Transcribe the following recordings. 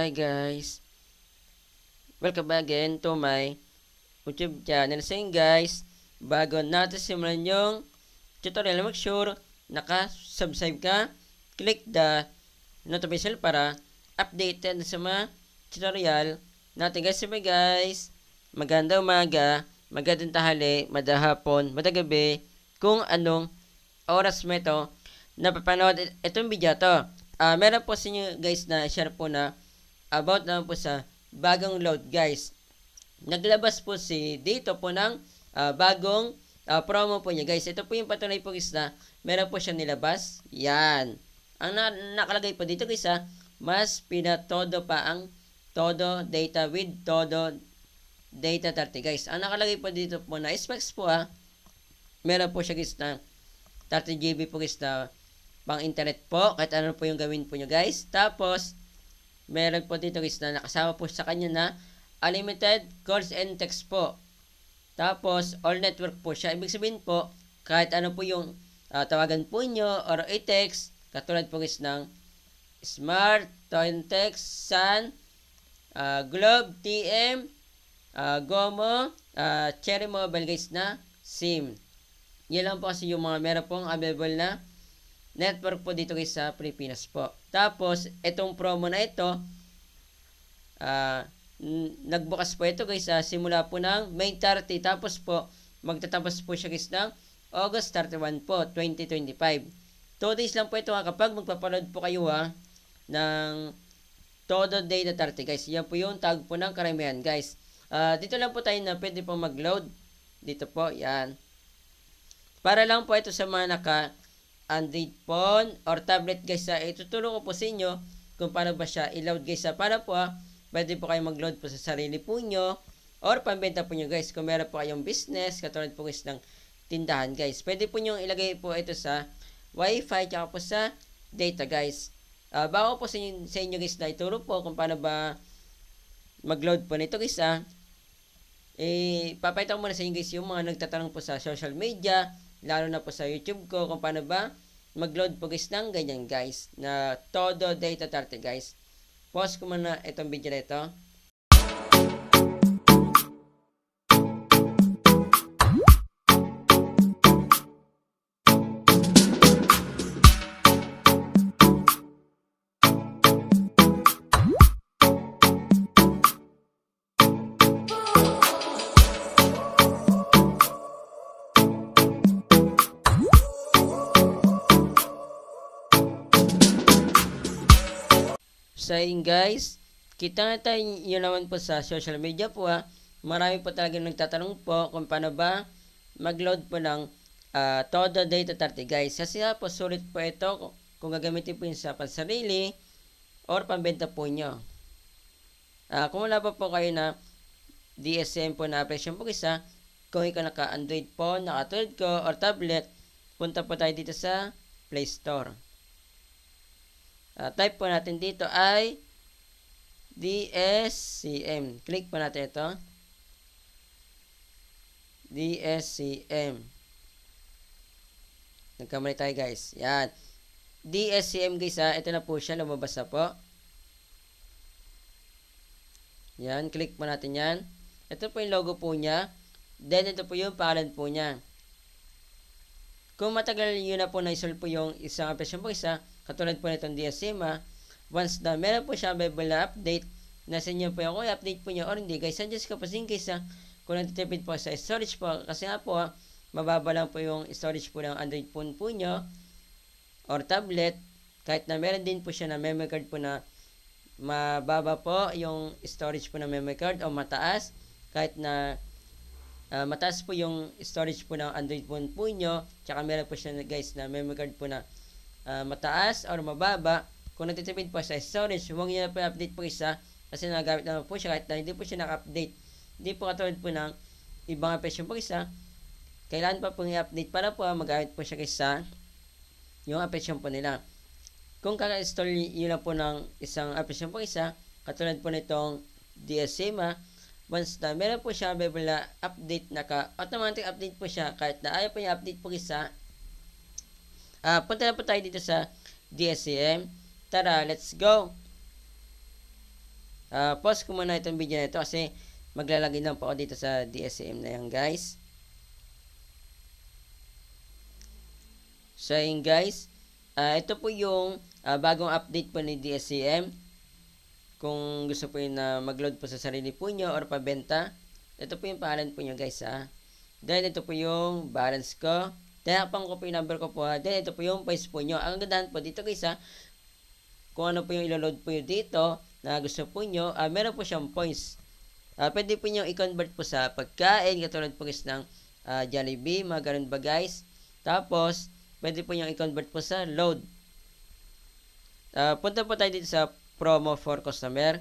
Hi guys, welcome back again to my YouTube channel. So yun guys, bago natin simulan yung tutorial, make sure naka-subscribe ka, click the notification para updated sa mga tutorial natin guys. Sabi guys, maganda umaga, magandang tahali, madahapon, madagabi, kung anong oras mo ito napapanood itong video to. Meron po sa inyo guys na share po na about naman po sa bagong load guys. Naglabas po si dito po ng bagong promo po niya guys. Ito po yung patunay po guys na meron po siya nilabas. Yan. Ang nakalagay po dito guys mas pinatodo pa ang todo data with todo data 30 guys. Ang nakalagay po dito po na specs po meron po siya guys na 30 GB po guys na pang internet po, kahit ano po yung gawin po nyo guys. Tapos, meron po dito guys na nakasama po sa kanya na unlimited calls and text po. Tapos, all network po siya. Ibig sabihin po, kahit ano po yung tawagan po nyo or i-text, katulad po guys ng Smart, Tointext, Sun, Globe, TM, Gomo, Cherry Mobile guys na SIM. Yan lang po kasi yung mga meron pong available na network po dito guys sa Pilipinas po. Tapos, itong promo na ito, nagbukas po ito guys simula po ng May 30. Tapos po, magtatapos po siya guys ng August 31 po, 2025. 2 days lang po ito kapag magpapanood po kayo ng todo data 30 guys. Yan po yung tag po ng karamihan guys. Dito lang po tayo na pwede po mag-load. Dito po, yan. Para lang po ito sa mga Android phone or tablet guys ituturo ko po sa inyo kung paano ba siya i-load guys para po pwede po kayo mag-load po sa sarili po nyo or pambenta po nyo guys kung meron po kayong business katulad po guys ng tindahan guys. Pwede po nyo ilagay po ito sa wifi tsaka po sa data guys. Bago po sa inyo guys na ituro po kung paano ba mag-load po nito guys papakita ko muna sa inyo guys yung mga nagtatanong po sa social media, lalo na po sa YouTube ko kung paano ba mag-load po guys ng ganyan guys na todo data 30 guys. Pause ko muna itong video na ito. So yun guys, kita nga tayo yun naman po sa social media po marami po talagang nagtatanong po kung paano ba mag-load po ng todo data 30 guys. Kasi po sulit po ito kung gagamitin po yun sa pansarili or pambenta po nyo. Kung wala pa po kayo na DSM po na application po guys kung ikaw naka Android phone, naka tulad ko or tablet, punta po tayo dito sa Play Store. Type po natin dito ay DSCM. Click po natin ito. DSCM. Nagkamali tayo guys. Yan. DSCM guys ito na po siya. Lumabas na po. Yan. Click po natin yan. Ito po yung logo po niya. Then ito po yung pangalan po niya. Kung matagal yun na po na-install po yung isang application po katulad po nitong DSM once na meron po siya available na update, nasa inyo po yung kung i-update po niya or hindi guys. Suggest ko po sin case kung natitipid po sa storage po kasi nga po mababa lang po yung storage po ng Android phone po nyo or tablet, kahit na meron din po siya na memory card po na mababa po yung storage po ng memory card o mataas, kahit na mataas po yung storage po ng Android phone po nyo, tsaka meron po siya guys na memory card po na mataas or mababa. Kung nagtitipid po sa storage, huwag nyo na po update po kasi nagagamit naman po siya kahit na hindi po siya naka-update. Hindi po katulad po ng ibang application po kailangan pa po i-update para po magamit po siya yung application po nila. Kung kaka-install yun na po ng isang application po katulad po nitong DSM once na meron po siya available na update, automatic update po siya kahit na ayaw po yung update po punta na po tayo dito sa DSCM. Tara, let's go! Pause ko muna itong video na ito kasi maglalagay lang po ako dito sa DSCM na yan guys. So yun guys, ito po yung bagong update po ni DSCM. Kung gusto po yun na mag-load po sa sarili po nyo or pabenta, ito po yung pangalan po nyo guys ha. Then ito po yung balance ko. Tinakpan ko po yung number ko po ha. Then ito po yung price po nyo. Ang gandahan po dito guys ha, kung ano po yung ilo-load po nyo dito na gusto po nyo, meron po siyang points. Pwede po nyo i-convert po sa pagkain, katulad po guys ng Jollibee, mga ganun ba guys. Tapos, pwede po nyo i-convert po sa load. Punta po tayo dito sa promo for customer.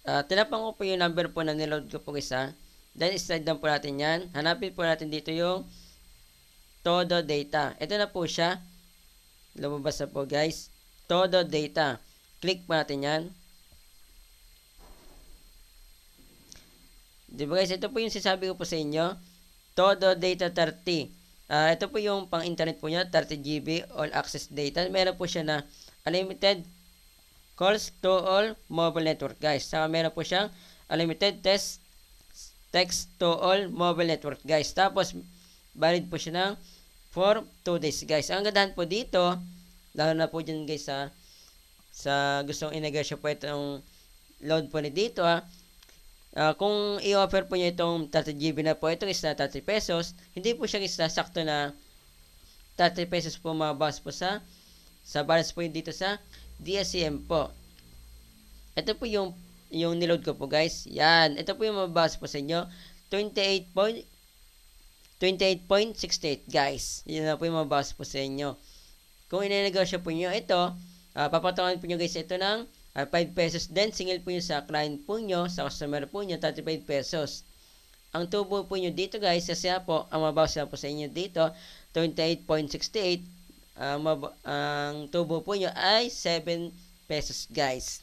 Tinapang ko po yung number po na niload ko po guys ha. Then, slide lang po natin yan. Hanapin po natin dito yung todo data. Ito na po siya. Lumabas na po guys. Todo data. Click po natin yan. Diba guys, ito po yung sinasabi ko po sa inyo. Todo data 30. Ito po yung pang internet po niya, 30 GB all access data. Meron po siya na unlimited calls to all mobile network guys. Saka meron po siyang unlimited text to all mobile network guys. Tapos valid po siya ng for 2 days guys. Ang gandahan po dito, lalo na po dyan guys sa gustong inegosyo po itong load po ni dito kung i-offer po niya itong 30 GB na po, ito is na 30 pesos, hindi po siya is na sakto na 30 pesos po mabawas po sa balance po yun dito sa DSCM po. Ito po yung niload ko po guys. Yan, ito po yung mabawas po sa inyo, 28.68 guys. Yan na po yung mabawas po sa inyo. Kung inenegosyo po nyo ito, papatungan po nyo guys ito ng 5 pesos. Then, single po nyo sa client po nyo, sa customer po nyo, 35 pesos. Ang tubo po nyo dito guys, kasi po, ang mabawas na po sa inyo dito, 28.68. Ang tubo po nyo ay 7 pesos guys.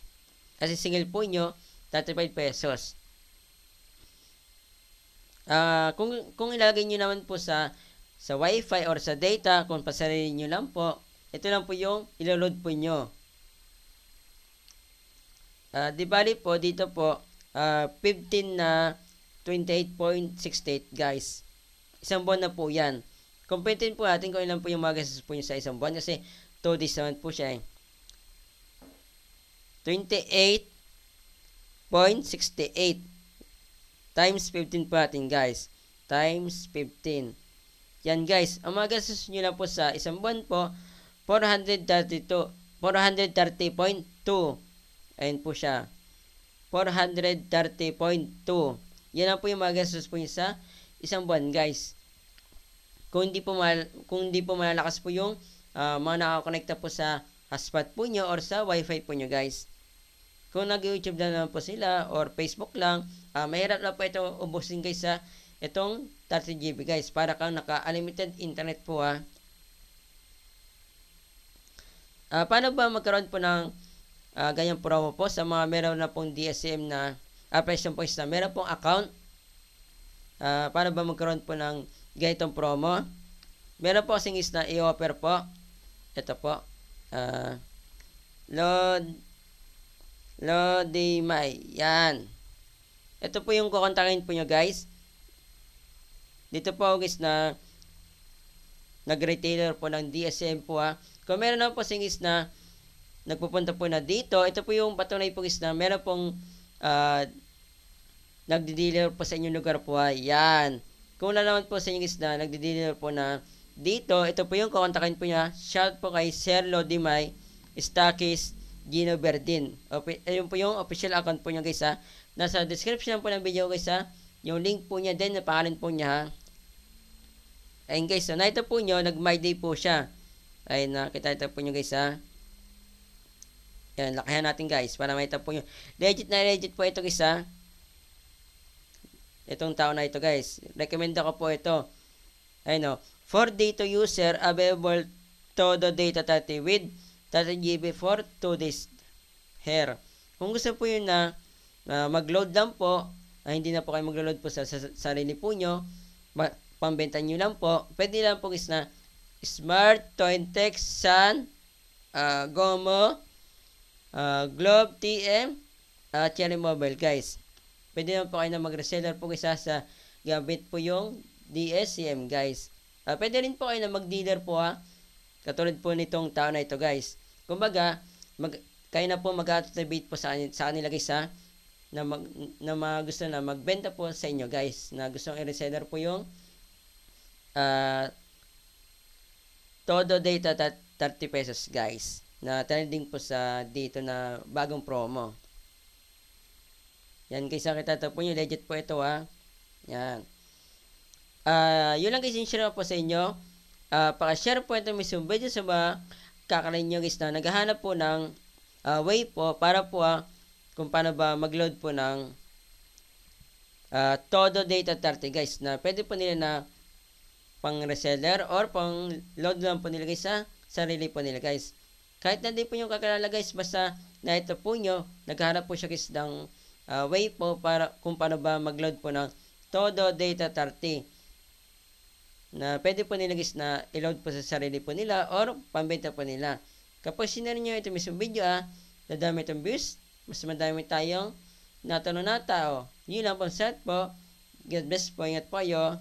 Kasi single po nyo, 35 pesos. Kung ilalagay nyo naman po sa wifi or sa data, kung pasarili nyo lang po, ito lang po yung iloload po nyo. Di bali po, dito po, 15 na 28.68 guys. Isang buwan na po yan. Kumpitin po natin kung ilan po yung magagastos po nyo sa isang buwan kasi 2 days naman po siya 28.68 times 15 po natin guys. Times 15. Yan guys, ang magagastos nyo lang po sa isang buwan po, 430.2. Ayan po siya. 430.2. Yan lang po yung magagastos po nyo sa isang buwan guys. Kung hindi po malalakas po yung mga nakakonekta po sa hotspot po nyo or sa wifi po nyo guys. Kung nag-YouTube na naman po sila or Facebook lang, mahirap na po ito ubusin guys sa itong 30 GB guys. Para kang naka-unlimited internet po paano ba magkaroon po ng ganyang promo po sa mga meron na pong DSCM na presyo po na meron pong account? Paano ba magkaroon po ng ganitong promo? Meron po kasing is na i-offer po. Ito po. Lodimay. Yan. Ito po yung kukontakin po nyo guys. Dito po guys na nag-retailer po ng DSCM po Kung meron na po kasing is na nagpupunta po na dito, ito po yung patunay po is na meron pong nagdi-dealer po sa inyong lugar po yan. Kung wala naman po sa inyo is na nagdi-dealer po na dito, ito po yung kukontakin po niya. Shout po kay Sir Lodimay Stakis Gino Verdin. Ayun po yung official account po niya guys Nasa description po ng video guys yung link po niya din na pangalan po niya Ayun guys, so nakita po nyo, nag-my day po siya. Ayun, nakita po nyo guys Yan, lakihan natin guys para makita po nyo. Legit na legit po ito guys Itong tao na ito guys. Recommend ko po ito. Ayun for data user, available todo data 30 with 30 GB for 2 days here. Kung gusto po yun na mag-load lang po, hindi na po kayo mag-load po sa sarili po nyo, pambenta nyo lang po, pwede lang po guys na Smart 20 Sun Gomo, Globe TM, Cherry Mobile guys. Pwede naman po kayo na mag-reseller po isa sa gamit po yung DSCM guys. Pwede rin po kayo na mag-dealer po katulad po nitong tao na ito guys. Kumbaga, kayo na po mag-activate po sa kanila guys na gusto na magbenta po sa inyo guys, na gusto i-reseller po yung Todo Data 30 pesos guys, na trending po sa dito na bagong promo. Yan guys, nakita po nyo, legit po ito yan. Yun lang guys yung share po sa inyo. Paka-share po ito mismo video sa mga kakanin nyo guys na naghahanap po ng way po para po kung paano ba mag-load po ng Todo Data 30 guys, na pwede po nila na pang reseller or pang load lang po nila guys sa sarili po nila guys. Kahit na di po yung kakilala guys, basta na ito po nyo, naghahanap po siya guys ng way po para kung paano ba mag-load po ng Todo Data 30 na pwede po nila guys na i-load po sa sarili po nila or pambenta po nila. Kapag sinare nyo ito mismo video dadami itong views, mas madami tayong natanong na tao. Yun lang po, set po. God bless po, ingat po kayo.